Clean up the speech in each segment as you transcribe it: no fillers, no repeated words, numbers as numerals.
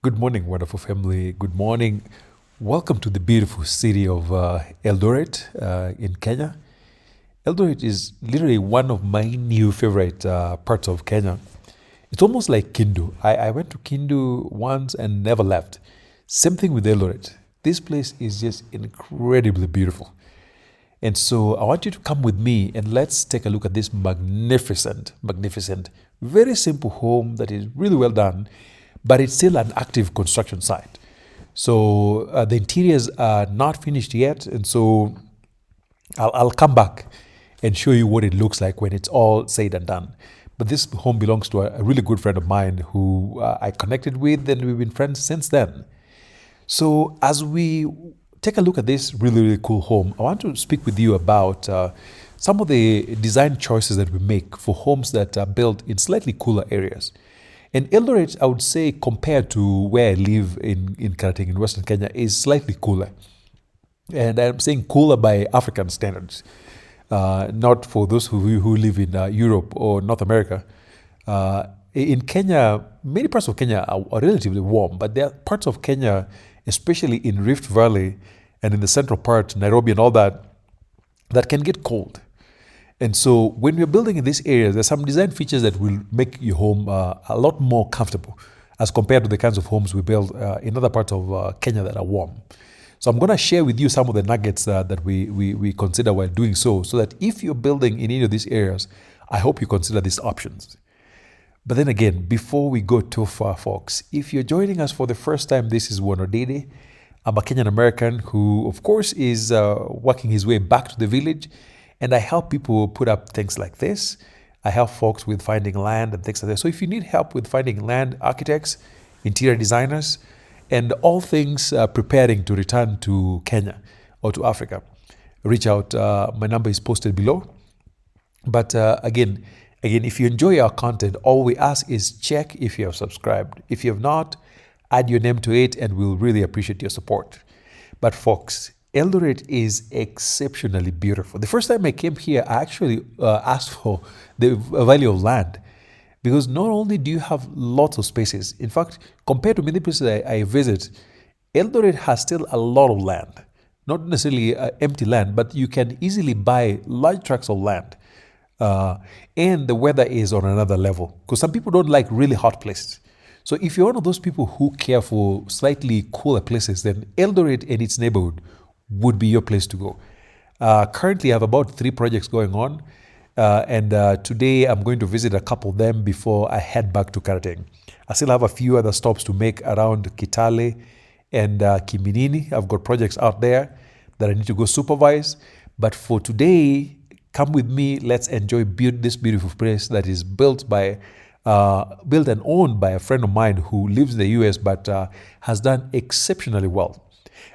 Good morning, wonderful family. Good morning. Welcome to the beautiful city of Eldoret in Kenya. Eldoret is literally one of my new favorite parts of Kenya. It's almost like Kindu. I went to Kindu once and never left. Same thing with Eldoret. This place is just incredibly beautiful. And so I want you to come with me and let's take a look at this magnificent, very simple home that is really well done, but it's still an active construction site. So the interiors are not finished yet, and so I'll come back and show you what it looks like when it's all said and done. But this home belongs to a really good friend of mine who I connected with, and we've been friends since then. So as we take a look at this really cool home, I want to speak with you about some of the design choices that we make for homes that are built in slightly cooler areas. And Eldoret, I would say, compared to where I live in Karating in Western Kenya, is slightly cooler. And I'm saying cooler by African standards, not for those who live in Europe or North America. In Kenya, many parts of Kenya are relatively warm, but there are parts of Kenya, especially in Rift Valley and in the central part, Nairobi and all that, that can get cold. And so when we're building in this area, there's some design features that will make your home a lot more comfortable as compared to the kinds of homes we build in other parts of Kenya that are warm. So I'm going to share with you some of the nuggets that we consider while doing so that if you're building in any of these areas, I hope you consider these options. But then again, before we go too far, folks, if you're joining us for the first time, this is Wanodede. I'm a Kenyan American who, of course, is working his way back to the village. And I help people put up things like this. I help folks with finding land and things like that. So if you need help with finding land, architects, interior designers, and all things preparing to return to Kenya or to Africa, reach out. My number is posted below. But again, if you enjoy our content, all we ask is check if you have subscribed. If you have not, add your name to it and we'll really appreciate your support. But folks, Eldoret is exceptionally beautiful. The first time I came here, I actually asked for the value of land because not only do you have lots of spaces, in fact, compared to many places I visit, Eldoret has still a lot of land. Not necessarily empty land, but you can easily buy large tracts of land. And the weather is on another level because some people don't like really hot places. So if you're one of those people who care for slightly cooler places, then Eldoret and its neighborhood would be your place to go. Currently, I have about 3 projects going on, and today I'm going to visit a couple of them before I head back to Karating. I still have a few other stops to make around Kitale and Kiminini. I've got projects out there that I need to go supervise. But for today, come with me. Let's enjoy this beautiful place that is built and owned by a friend of mine who lives in the US but has done exceptionally well.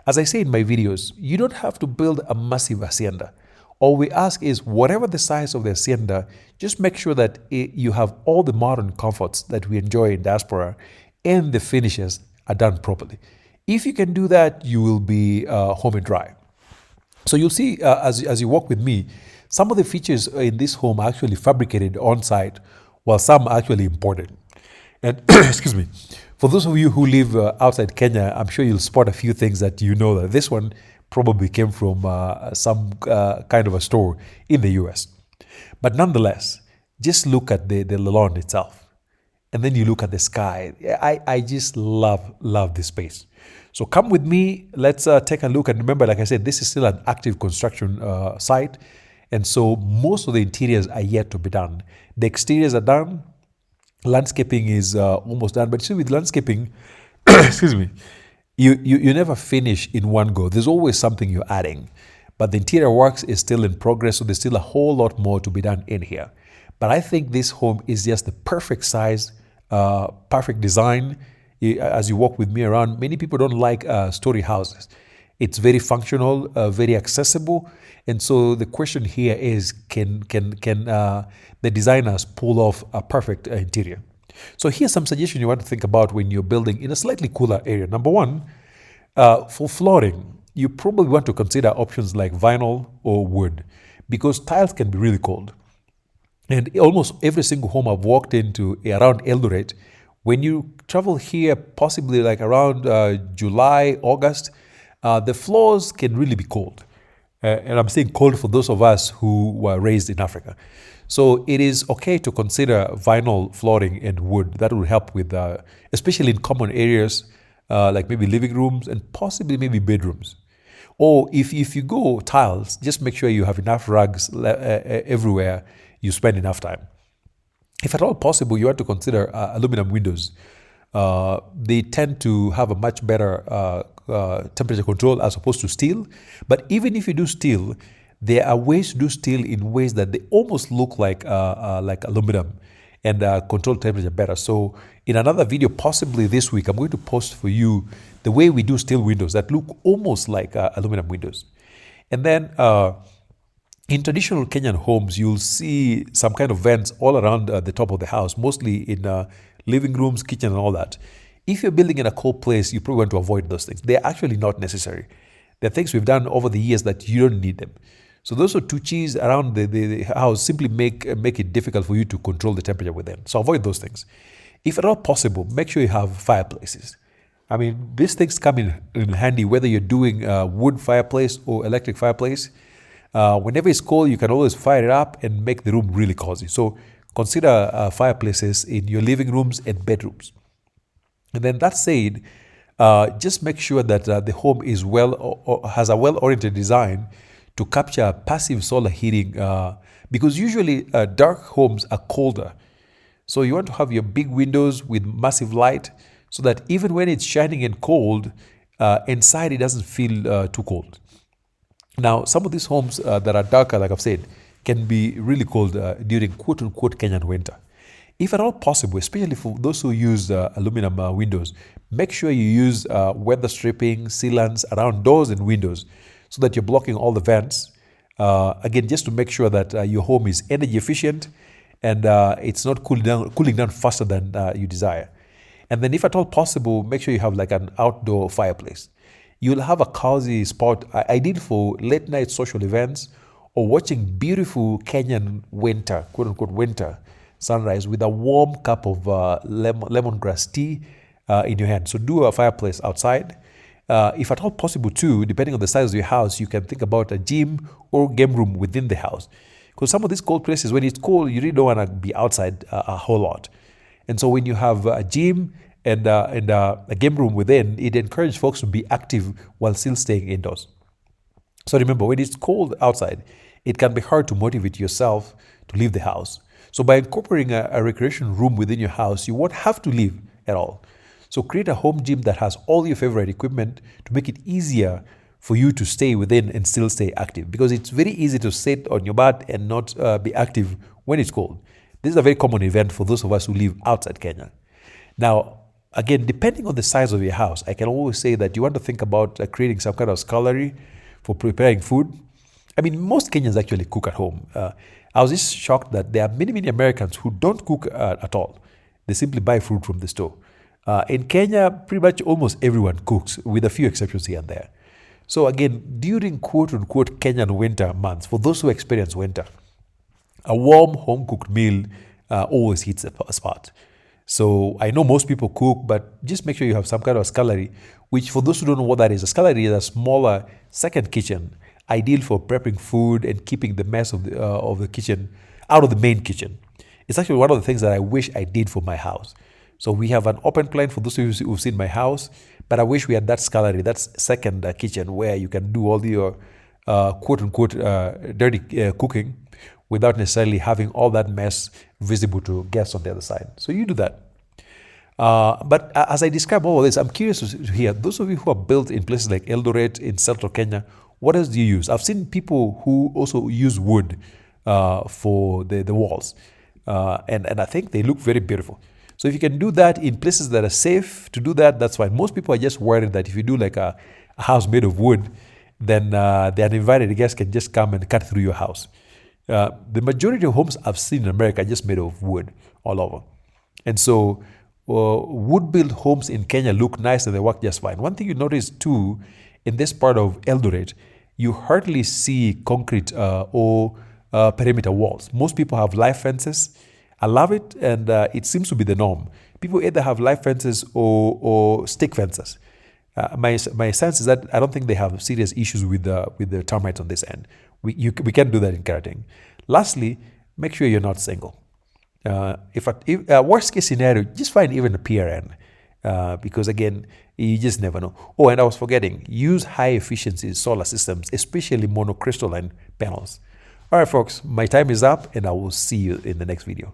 As I say in my videos, you don't have to build a massive hacienda. All we ask is whatever the size of the hacienda, just make sure that you have all the modern comforts that we enjoy in diaspora and the finishes are done properly. If you can do that, you will be home and dry. So you'll see as you walk with me, some of the features in this home are actually fabricated on site, while some are actually imported. And excuse me. For those of you who live outside Kenya, I'm sure you'll spot a few things that you know that this one probably came from some kind of a store in the US. But nonetheless, just look at the lawn itself. And then you look at the sky. I just love this space. So come with me. Let's take a look. And remember, like I said, this is still an active construction site. And so most of the interiors are yet to be done. The exteriors are done. Landscaping is almost done, but see, with landscaping, excuse me, you never finish in one go. There's always something you're adding, but the interior works is still in progress, so there's still a whole lot more to be done in here. But I think this home is just the perfect size, perfect design. As you walk with me around, many people don't like story houses. It's very functional, very accessible. And so the question here is, can the designers pull off a perfect interior? So here's some suggestions you want to think about when you're building in a slightly cooler area. Number one, for flooring, you probably want to consider options like vinyl or wood because tiles can be really cold. And almost every single home I've walked into around Eldoret When you travel here, possibly like around July, August, the floors can really be cold. And I'm saying cold for those of us who were raised in Africa. So it is okay to consider vinyl flooring and wood. That will help with, especially in common areas like maybe living rooms and possibly maybe bedrooms. Or if you go tiles, just make sure you have enough rugs everywhere you spend enough time. If at all possible, you want to consider aluminum windows. They tend to have a much better temperature control as opposed to steel. But even if you do steel, there are ways to do steel in ways that they almost look like aluminum and control temperature better. So in another video, possibly this week, I'm going to post for you the way we do steel windows that look almost like aluminum windows. And then in traditional Kenyan homes, you'll see some kind of vents all around the top of the house, mostly in living rooms, kitchen, and all that. If you're building in a cold place, you probably want to avoid those things. They're actually not necessary. They're things we've done over the years that you don't need them. So those are two cheese around the house simply make it difficult for you to control the temperature within. So avoid those things. If at all possible, make sure you have fireplaces. I mean, these things come in handy whether you're doing wood fireplace or electric fireplace. Whenever it's cold, you can always fire it up and make the room really cozy. So consider fireplaces in your living rooms and bedrooms. And then that said, just make sure that the home is has a well-oriented design to capture passive solar heating because usually dark homes are colder. So you want to have your big windows with massive light so that even when it's shining and cold, inside it doesn't feel too cold. Now, some of these homes that are darker, like I've said, can be really cold during quote-unquote Kenyan winter. If at all possible, especially for those who use aluminum windows, make sure you use weather stripping, sealants around doors and windows so that you're blocking all the vents. Again, just to make sure that your home is energy efficient and it's not cooling down faster than you desire. And then if at all possible, make sure you have like an outdoor fireplace. You'll have a cozy spot ideal for late night social events or watching beautiful Kenyan winter, quote unquote winter sunrise with a warm cup of lemongrass tea in your hand. So do a fireplace outside. If at all possible too, depending on the size of your house, you can think about a gym or game room within the house. Because some of these cold places, when it's cold, you really don't want to be outside a whole lot. And so when you have a gym and a game room within, it encourages folks to be active while still staying indoors. So remember, when it's cold outside, it can be hard to motivate yourself to leave the house. So by incorporating a recreation room within your house, you won't have to leave at all. So create a home gym that has all your favorite equipment to make it easier for you to stay within and still stay active. Because it's very easy to sit on your butt and not be active when it's cold. This is a very common event for those of us who live outside Kenya. Now, again, depending on the size of your house, I can always say that you want to think about creating some kind of scullery for preparing food. I mean, most Kenyans actually cook at home. I was just shocked that there are many Americans who don't cook at all. They simply buy food from the store. In Kenya, pretty much almost everyone cooks, with a few exceptions here and there. So again, during quote-unquote Kenyan winter months, for those who experience winter, a warm home-cooked meal always hits a spot. So I know most people cook, but just make sure you have some kind of scullery, which for those who don't know what that is, a scullery is a smaller second kitchen, ideal for prepping food and keeping the mess of the kitchen out of the main kitchen. It's actually one of the things that I wish I did for my house. So we have an open plan for those of you who've seen my house, but I wish we had that scullery, that's second kitchen where you can do all your quote-unquote dirty cooking without necessarily having all that mess visible to guests on the other side. So you do that. But as I describe all of this, I'm curious to hear, those of you who are built in places like Eldoret, in central Kenya, what else do you use? I've seen people who also use wood for the walls. And I think they look very beautiful. So if you can do that in places that are safe to do that, that's fine. Most people are just worried that if you do like a house made of wood, then the uninvited guests can just come and cut through your house. The majority of homes I've seen in America are just made of wood all over. And so wood-built homes in Kenya look nice and they work just fine. One thing you notice too, in this part of Eldoret, you hardly see concrete or perimeter walls. Most people have live fences. I love it, and it seems to be the norm. People either have live fences or stick fences. My sense is that I don't think they have serious issues with the termites on this end. We can do that in keratin. Lastly, make sure you're not single. If worst case scenario, just find even a PRN, because again, you just never know. Oh, and I was forgetting, use high efficiency solar systems, especially monocrystalline panels. All right, folks, my time is up, and I will see you in the next video.